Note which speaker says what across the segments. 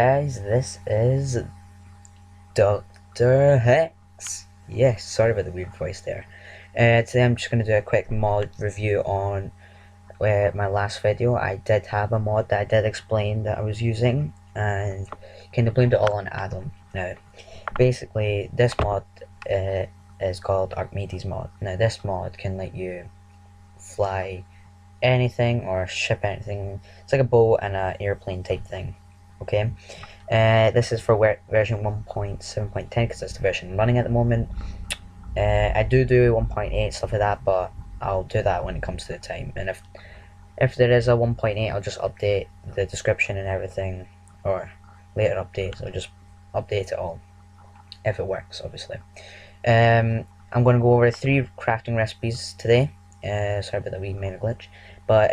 Speaker 1: guys, this is Dr. Hex. Yes, sorry about the weird voice there. Today I'm just going to do a quick mod review on my last video. I did have a mod that I did explain that I was using, and kind of blamed it all on Adam. Now, basically, this mod is called Archimedes Mod. Now, this mod can let you fly anything or ship anything. It's like a boat and an airplane type thing. Okay. This is for version 1.7.10 because that's the version running at the moment. I do 1.8 stuff like that, but I'll do that when it comes to the time. And if there is a 1.8, I'll just update the description and everything, or later updates. I'll just update it all if it works, obviously. I'm going to go over 3 crafting recipes today. Sorry about the wee minor glitch, but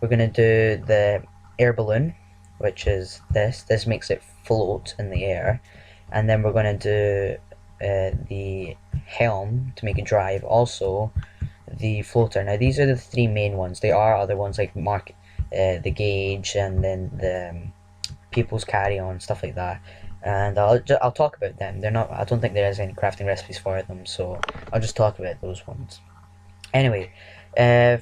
Speaker 1: we're going to do the air balloon, which is this makes it float in the air, and then we're going to do the helm to make it drive, also the floater. Now these are the 3 main ones. There are other ones like the gauge, and then the people's carry-on, stuff like that, and I'll talk about them. I don't think there is any crafting recipes for them, so I'll just talk about those ones. Anyway,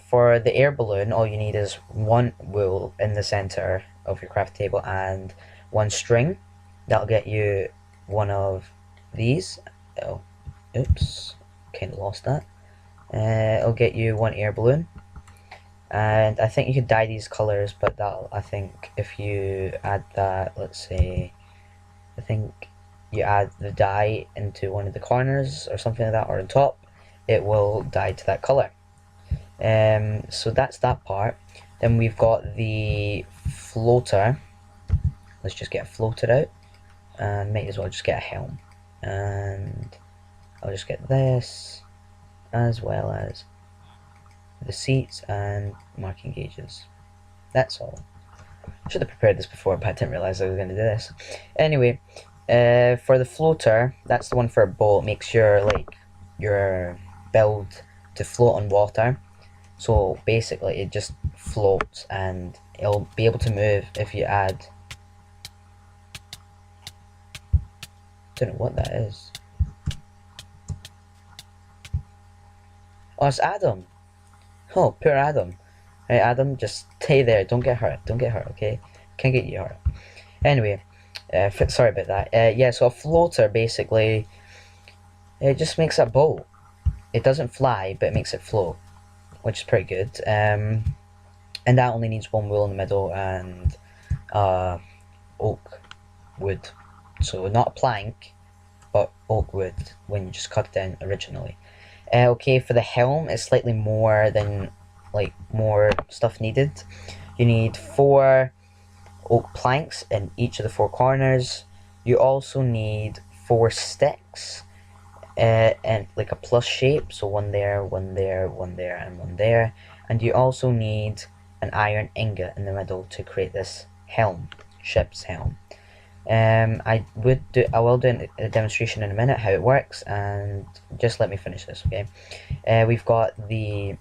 Speaker 1: for the air balloon, all you need is 1 wool in the center of your craft table and 1 string. That'll get you one of these. Oh, oops, kind of lost that. It'll get you 1 air balloon, and I think you could dye these colors, but I think if you add that, let's say, I think you add the dye into one of the corners or something like that, or on top, it will dye to that color. So that's that part. Then we've got the floater. Let's just get a floater out, and might as well just get a helm, and I'll just get this, as well as the seats and marking gauges. That's all. Should have prepared this before, but I didn't realize I was going to do this. Anyway, for the floater, that's the one for a boat. Makes your build to float on water. So basically, it just floats, and it'll be able to move if you add. Don't know what that is. Oh, it's Adam. Oh, poor Adam. Right, Adam, just stay there. Don't get hurt. Don't get hurt, okay? Can't get you hurt. Anyway, sorry about that. Yeah, so a floater, basically, it just makes a boat. It doesn't fly, but it makes it float, which is pretty good. And that only needs 1 wool in the middle and oak wood. So not a plank, but oak wood when you just cut it down originally. Okay, for the helm, it's slightly more than, more stuff needed. You need 4 oak planks in each of the 4 corners. You also need 4 sticks, and like a plus shape, so 1 there, 1 there, 1 there, and 1 there. And you also need an iron ingot in the middle to create this helm, ship's helm. I will do a demonstration in a minute how it works, and just let me finish this, okay? We've got the,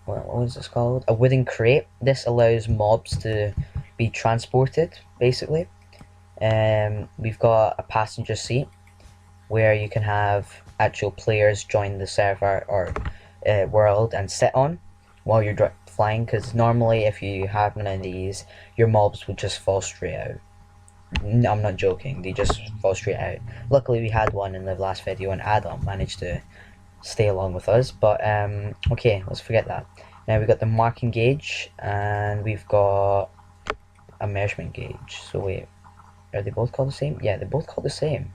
Speaker 1: what was this called? A wooden crate. This allows mobs to be transported, basically. We've got a passenger seat, where you can have actual players join the server or world and sit on while you're flying, because normally if you have none of these, your mobs would just fall straight out. I'm not joking, they just fall straight out. Luckily we had one in the last video, and Adam managed to stay along with us, but okay, let's forget that. Now we've got the marking gauge, and we've got a measurement gauge. So wait, are they both called the same? Yeah, they're both called the same,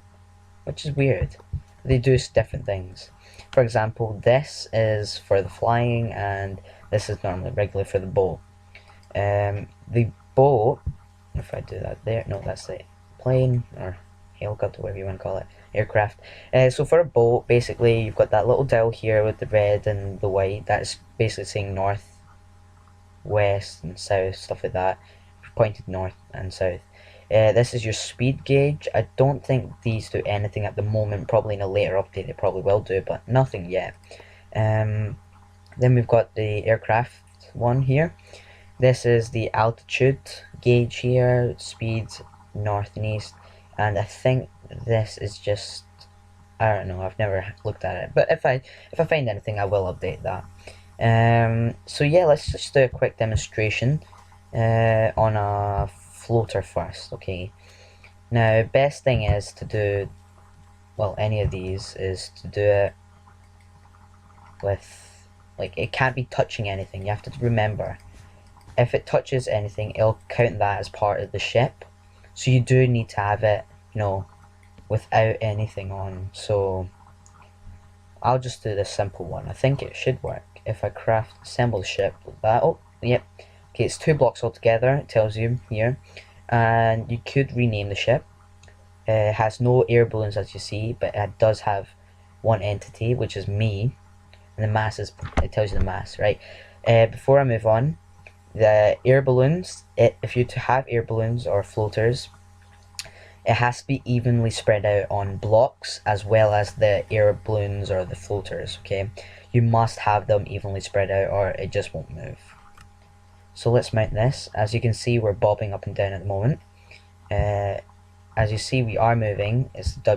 Speaker 1: which is weird. They do different things. For example, this is for the flying, and this is normally regular for the boat. The boat, if I do that there, no, that's the plane, or helicopter, whatever you want to call it, aircraft. So for a boat, basically, you've got that little dial here with the red and the white. That's basically saying north, west, and south, stuff like that. Pointed north and south. This is your speed gauge. I don't think these do anything at the moment. Probably in a later update they probably will do, but nothing yet. Then we've got the aircraft one here. This is the altitude gauge here, speed north and east, and I think this is just, I don't know, I've never looked at it, but if I find anything, I will update that. So yeah, let's just do a quick demonstration on a floater first. Okay, now best thing is to do, well, any of these is to do it with, like, it can't be touching anything. You have to remember, if it touches anything, it'll count that as part of the ship. So you do need to have it, you know, without anything on. So I'll just do this simple one. I think it should work. If I assemble the ship like that. Oh, yep. Okay, it's 2 blocks altogether, it tells you here. And you could rename the ship. It has no air balloons, as you see, but it does have one entity, which is me. And the mass is, it tells you the mass, right? Before I move on, the air balloons, if you have air balloons or floaters, it has to be evenly spread out on blocks as well as the air balloons or the floaters, okay? You must have them evenly spread out or it just won't move. So let's mount this. As you can see, we're bobbing up and down at the moment. As you see, we are moving. It's the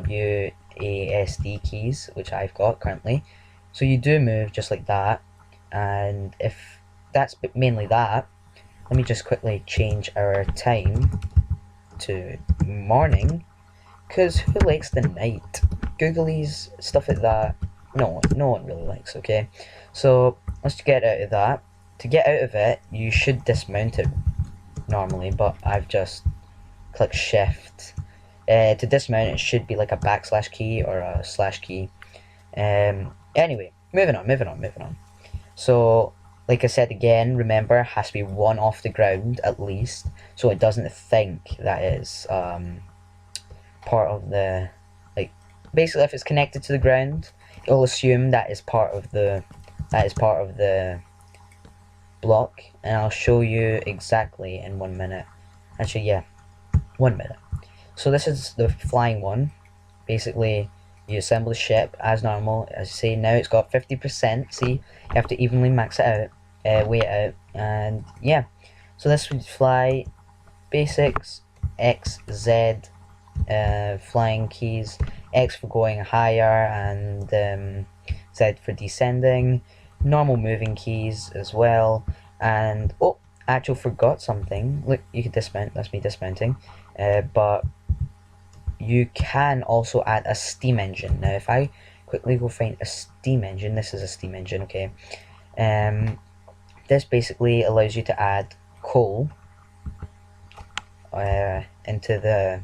Speaker 1: WASD keys, which I've got currently. So you do move just like that. And if that's mainly that, let me just quickly change our time to morning, because who likes the night? Googlies, stuff like that, no one really likes. Okay, so let's get out of that. To get out of it, you should dismount it normally, but I've just clicked shift. To dismount, it should be like a backslash key or a slash key. Anyway, moving on. So like I said again, remember, it has to be 1 off the ground at least, so it doesn't think that is part of the, like, basically if it's connected to the ground, it'll assume that is part of the block, and I'll show you exactly in 1 minute. Actually, yeah, 1 minute. So this is the flying one. Basically, you assemble the ship as normal. As you see, now it's got 50%. See, you have to evenly max it out, weigh it out, and yeah. So this would fly basics, X, Z, flying keys, X for going higher, and Z for descending. Normal moving keys as well, and oh, actually forgot something. Look, you can dismount. That's me dismounting. But you can also add a steam engine. Now, if I quickly go find a steam engine, this is a steam engine, okay. This basically allows you to add coal into the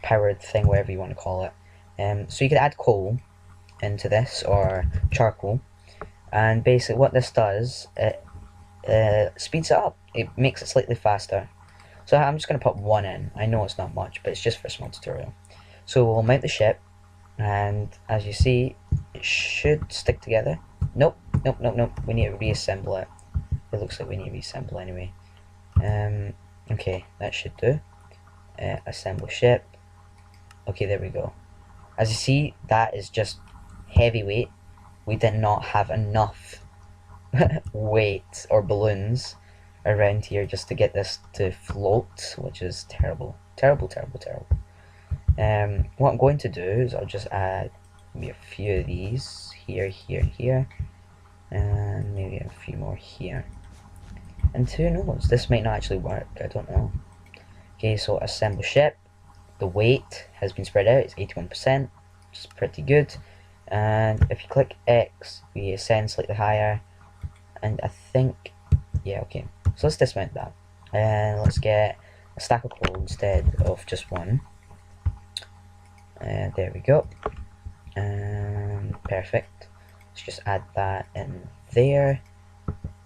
Speaker 1: powered thing, whatever you want to call it. So you can add coal into this, or charcoal, and basically what this does, it speeds it up. It makes it slightly faster. So I'm just going to put 1 in. I know it's not much, but it's just for a small tutorial. So we'll mount the ship, and as you see, it should stick together. Nope. We need to reassemble it. It looks like we need to reassemble anyway. Okay, that should do. Assemble ship. Okay, there we go. As you see, that is just heavyweight. We did not have enough weight or balloons around here just to get this to float, which is terrible. What I'm going to do is I'll just add maybe a few of these here, and maybe a few more here. And who knows, this might not actually work, I don't know. Okay, so assemble ship. The weight has been spread out, it's 81%, which is pretty good. And if you click X, we ascend slightly higher, and I think, yeah, okay. So let's dismount that, and let's get a stack of coal instead of just 1. There we go. Perfect. Let's just add that in there.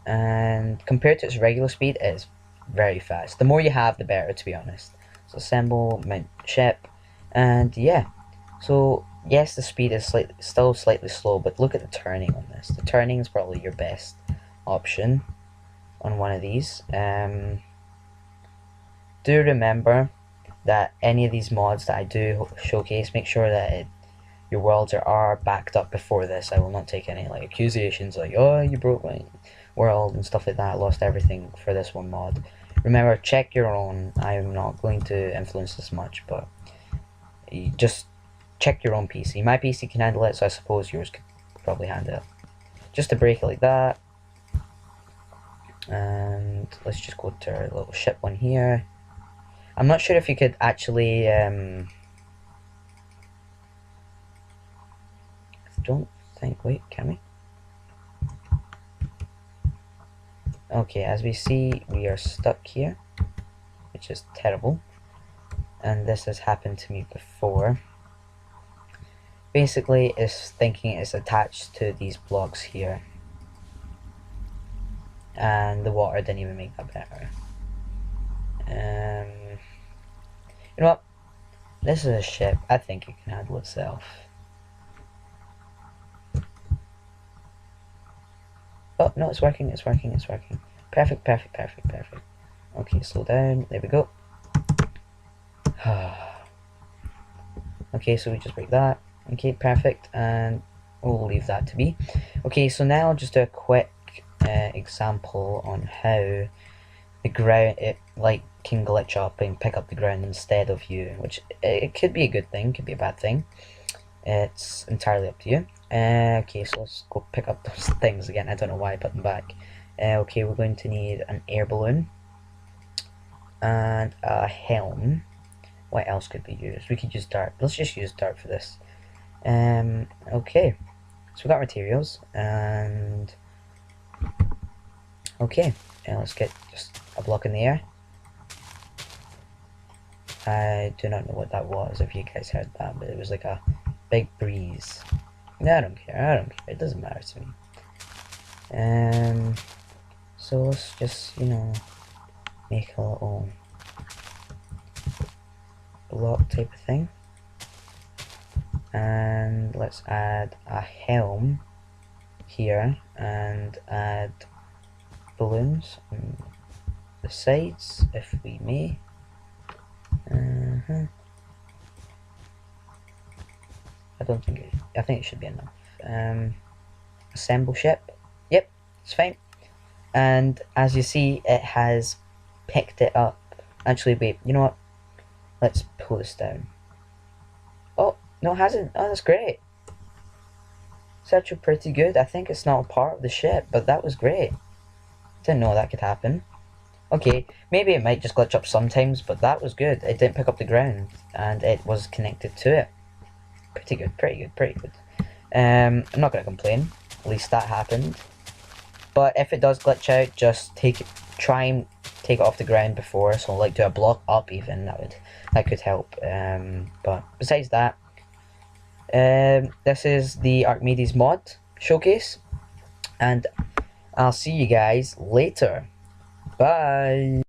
Speaker 1: And compared to its regular speed, it is very fast. The more you have, the better, to be honest. So assemble, mount ship, and yeah. So yes, the speed is still slightly slow, but look at the turning on this. The turning is probably your best option on one of these. Do remember that any of these mods that I do showcase, make sure that your worlds are backed up before this. I will not take any like accusations like, oh, you broke my world and stuff like that. I lost everything for this one mod. Remember, check your own. I am not going to influence this much, but you just check your own PC. My PC can handle it, so I suppose yours could probably handle it. Just to break it like that. And let's just go to our little ship one here. I'm not sure if you could actually I don't think, wait, can we? Okay, as we see, we are stuck here, which is terrible. And this has happened to me before. Basically, it's thinking it's attached to these blocks here. And the water didn't even make that better. You know what? This is a ship. I think it can handle itself. Oh, no, it's working, it's working, it's working. Perfect, perfect, perfect, perfect. Okay, slow down. There we go. Okay, so we just break that. Okay, perfect. And we'll leave that to be. Okay, so now I'll just do a quick example on how the ground, it like can glitch up and pick up the ground instead of you, which it could be a good thing, could be a bad thing. It's entirely up to you. Okay, so let's go pick up those things again. I don't know why I put them back. Okay, we're going to need an air balloon and a helm. What else could we use? We could use dart. Let's just use dart for this. Okay, so we got materials and okay, let's get just a block in the air. I do not know what that was, if you guys heard that, but it was like a big breeze. No, I don't care, I don't care, it doesn't matter to me. So let's just, you know, make a little block type of thing. And let's add a helm here and add balloons on the sides, if we may. I don't think it, I think it should be enough. Assemble ship. Yep, it's fine. And as you see, it has picked it up. Actually, wait, you know what? Let's pull this down. Oh, no, it hasn't. Oh, that's great. It's actually pretty good. I think it's not a part of the ship, but that was great. Didn't know that could happen. Okay, maybe it might just glitch up sometimes, but that was good. It didn't pick up the ground, and it was connected to it. Pretty good, pretty good, pretty good. I'm not going to complain. At least that happened. But if it does glitch out, just try and take it off the ground before. So like do a block up even. That could help. But besides that, this is the Archimedes Mod Showcase, and I'll see you guys later. Bye.